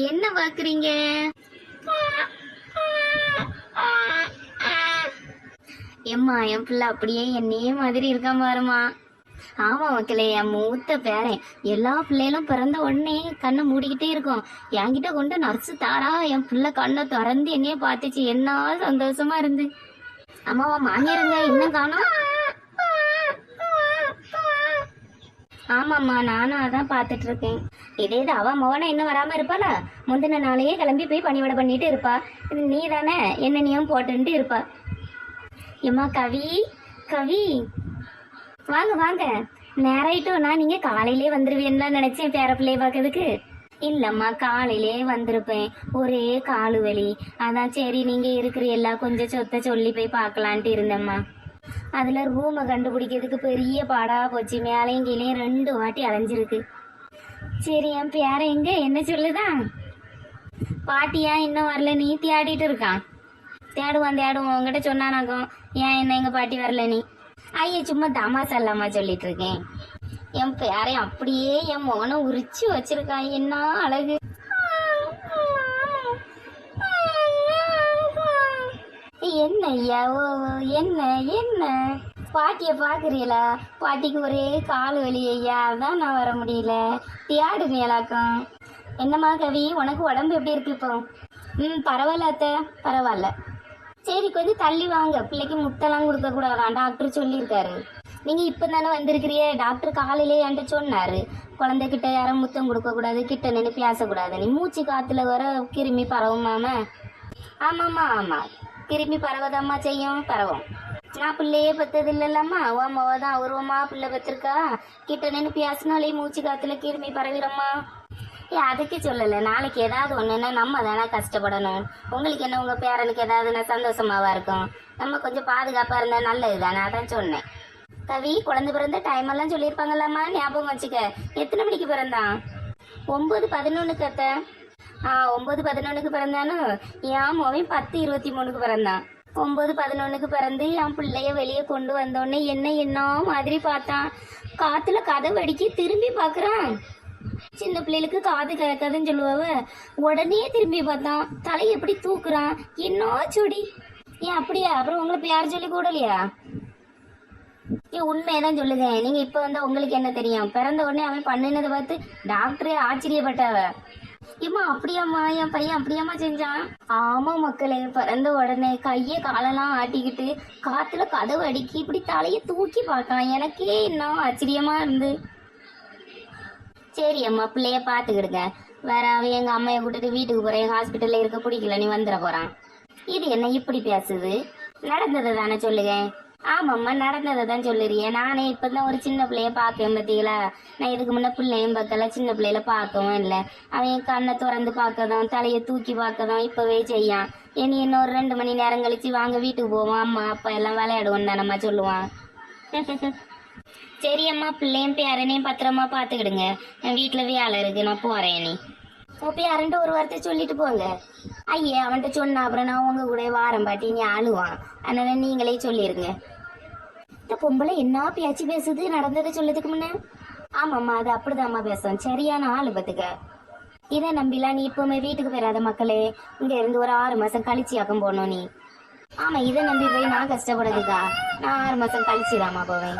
என்ன பாக்குறீங்க? எம்மா என் பிள்ளை அப்படியே என்னையே மாதிரி இருக்க பாருமா. ஆமா மக்களே, என் மூத்த பேரன் எல்லா பிள்ளைகளும் பிறந்த உடனே கண்ணை மூடிக்கிட்டே இருக்கும். என்கிட்ட கொண்டு நர்ஸு தாரா என் பிள்ளை கண்ணை திறந்து என்னையே பார்த்துச்சு. என்ன சந்தோஷமா இருந்து. அம்மாவா மாமியாருங்க இன்னும் காணோம்? ஆமாம்மா, நானும் அதான் பார்த்துட்டு இருக்கேன். இதே அவ மவனை இன்னும் வராம இருப்பாள. முந்தின நாளையே கிளம்பி போய் பணிவிட பண்ணிட்டு இருப்பா. இது நீ தானே என்ன நீயும் போட்டுன்ட்டு இருப்பா. ஏம்மா கவி, கவி வாங்க வாங்க. நேராயிட்டோம்னா நீங்க காலையிலே வந்துருவீன்னு நினைச்சேன் பேர பிள்ளைய பார்க்கறதுக்கு. இல்லம்மா, காலையிலே வந்திருப்பேன். ஒரே காலு வலி. அதான் சரி நீங்க இருக்கிற எல்லாம் கொஞ்சம் சொத்த சொல்லி போய் பார்க்கலான்ட்டு இருந்தேம்மா. அதுல ரூமை கண்டுபிடிக்கிறதுக்கு பெரிய பாடா போச்சு. மேலையும் கீழையும் 2 வாட்டி அலைஞ்சிருக்கு. சரி என் பேர எங்க என்ன சொல்லுதான்? பாட்டியா இன்னும் வரல, நீ தேடிட்டு இருக்கான். தேடுவான் உங்ககிட்ட சொன்னானாக்கும். ஏன் என்ன எங்க பாட்டி வரல நீ? ஐயா சும்மா தமாசா இல்லாம சொல்லிட்டு இருக்கேன். என் பேரையும் அப்படியே என் மகனை உரிச்சு வச்சிருக்கான். என்ன அழகு. என்ன ஐயா? ஓ என்ன என்ன பாட்டிய பாக்குறீங்களா? பாட்டிக்கு ஒரே கால் வலி ஐயா, அதான் நான் வர முடியல. தியாடு மேலாக்கம். என்னம்மா கவி, உனக்கு உடம்பு எப்படி இருக்கு இப்போ? பரவாயில்ல அத்தை, பரவாயில்ல. சரி கொஞ்சம் தள்ளி வாங்க, பிள்ளைக்கு முட்டெல்லாம் கொடுக்க கூடாதான் டாக்டர் சொல்லியிருக்காரு. நீங்க இப்ப தானே வந்திருக்கிறிய, டாக்டர் காலையிலே என்கிட்ட சொன்னாரு. குழந்தைகிட்ட யாரும் முத்தம் கொடுக்க கூடாது, கிட்ட நின்று பேசக்கூடாது. நீ மூச்சு காத்துல வர கிருமி பரவுமாம. ஆமாம்மா ஆமா, கிருமி பரவதாம்மா செய்யும், பரவும். நான் பிள்ளையே பெற்றது இல்லைல்லம்மா, ஓமாவா தான் உருவமா பிள்ளை பெற்றிருக்கா. கிட்ட நின்று பேசினாலே மூச்சு காத்துல கிருமி பரவிடம்மா. அதுக்கு சொல்லலை, நாளைக்கு ஏதாவது ஒன்றுன்னா நம்ம தானே கஷ்டப்படணும். உங்களுக்கு என்ன, உங்கள் பேரனுக்கு ஏதாவதுன்னா சந்தோஷமாவா இருக்கும். நம்ம கொஞ்சம் பாதுகாப்பாக இருந்தால் நல்லது தானே, அதான் சொன்னேன். கவி, குழந்தை பிறந்த டைம் எல்லாம் சொல்லியிருப்பாங்கல்லாம்மா, ஞாபகம் வச்சுக்க. எத்தனை மணிக்கு பிறந்தான்? 9:11 அத்தை. 9:11 பிறந்தானு. என் மோவன் 10:23 பிறந்தான். 9:11 பிறந்து என் பிள்ளைய வெளியே கொண்டு வந்தோடனே என்ன மாதிரி பார்த்தான். காத்துல கதை வெடிக்கி திரும்பி பார்க்குறான். சின்ன பிள்ளைகளுக்கு காது கேட்காதுன்னு சொல்லுவாவ. உடனே திரும்பி பார்த்தான். தலையை எப்படி தூக்குறான். என்ன சொடி. ஏன் அப்படியா? அப்புறம் உங்களை பேர் சொல்லி கூடலையா? ஏன் உண்மையதான் சொல்லுங்க. நீங்க இப்ப வந்தா உங்களுக்கு என்ன தெரியும்? பிறந்த உடனே அவன் பண்ணினதை பார்த்து டாக்டரே ஆச்சரியப்பட்டவ. ஏம்மா அப்படியாம்மா, என் பையன் அப்படியாம்மா செஞ்சான்? ஆமா மக்களே, பிறந்த உடனே கையை காலெல்லாம் ஆட்டிக்கிட்டு காத்துல கதவு அடிக்கி இப்படி தலையை தூக்கி பார்க்கான். எனக்கே இன்னும் ஆச்சரியமா இருந்து. சரி அம்மா, பிள்ளைய பாத்துக்கிடுங்க. வேற அவன் எங்க அம்மையை கூட்டிட்டு வீட்டுக்கு போறேன், ஹாஸ்பிட்டல்ல இருக்க பிடிக்கல, நீ வந்துட போறான். இது என்ன இப்படி பேசுது? நடந்ததை தானே சொல்லுங்க. ஆமாம்மா, நடந்ததை தான் சொல்லுறிய. நானே இப்பதான் ஒரு சின்ன பிள்ளைய பார்க்கேன் பார்த்தீங்களா. நான் இதுக்கு முன்ன பிள்ளையும் பார்க்கல, சின்ன பிள்ளையில பார்க்கவும் இல்லை. அவன் கண்ணை திறந்து பார்க்கதான், தலையை தூக்கி பார்க்கதான் இப்பவே செய்யான். இனி இன்னொரு 2 மணி நேரம் கழிச்சு வாங்க வீட்டுக்கு போவோம், அம்மா அப்பா எல்லாம் விளையாடுவோம் தானம்மா சொல்லுவான். சரி அம்மா, பிள்ளையும் பேரனையும் பத்திரமா பாத்துக்கிடுங்க. என் வீட்டுல வேலை இருக்கு, நான் போறேன். நீ பேரன்ட்டு ஒரு வார்த்தை சொல்லிட்டு போங்க. ஐயே, அவன்கிட்ட சொன்ன அப்புறம் நான் உங்க கூட வாரம் பாட்டி நீ அழுவான். அதனால நீங்களே சொல்லிருங்க. இந்த பொம்பளை என்ன பேச்சு பேசுது நடந்ததை சொல்லதுக்கு முன்ன. ஆமாம்மா, அது அப்படிதாம்மா பேசும். சரியான ஆளு பத்துக்க. இதை நம்பிலாம் நீ இப்பவுமே வீட்டுக்கு போயிடாத மக்களே. இங்க இருந்து ஒரு 6 மாசம் கழிச்சியாக்கம் போனோம் நீ. ஆமா, இதை நம்பி போய் நான் கஷ்டப்படுறதுக்கா? நான் 6 மாசம் கழிச்சுதாம்மா போவேன்.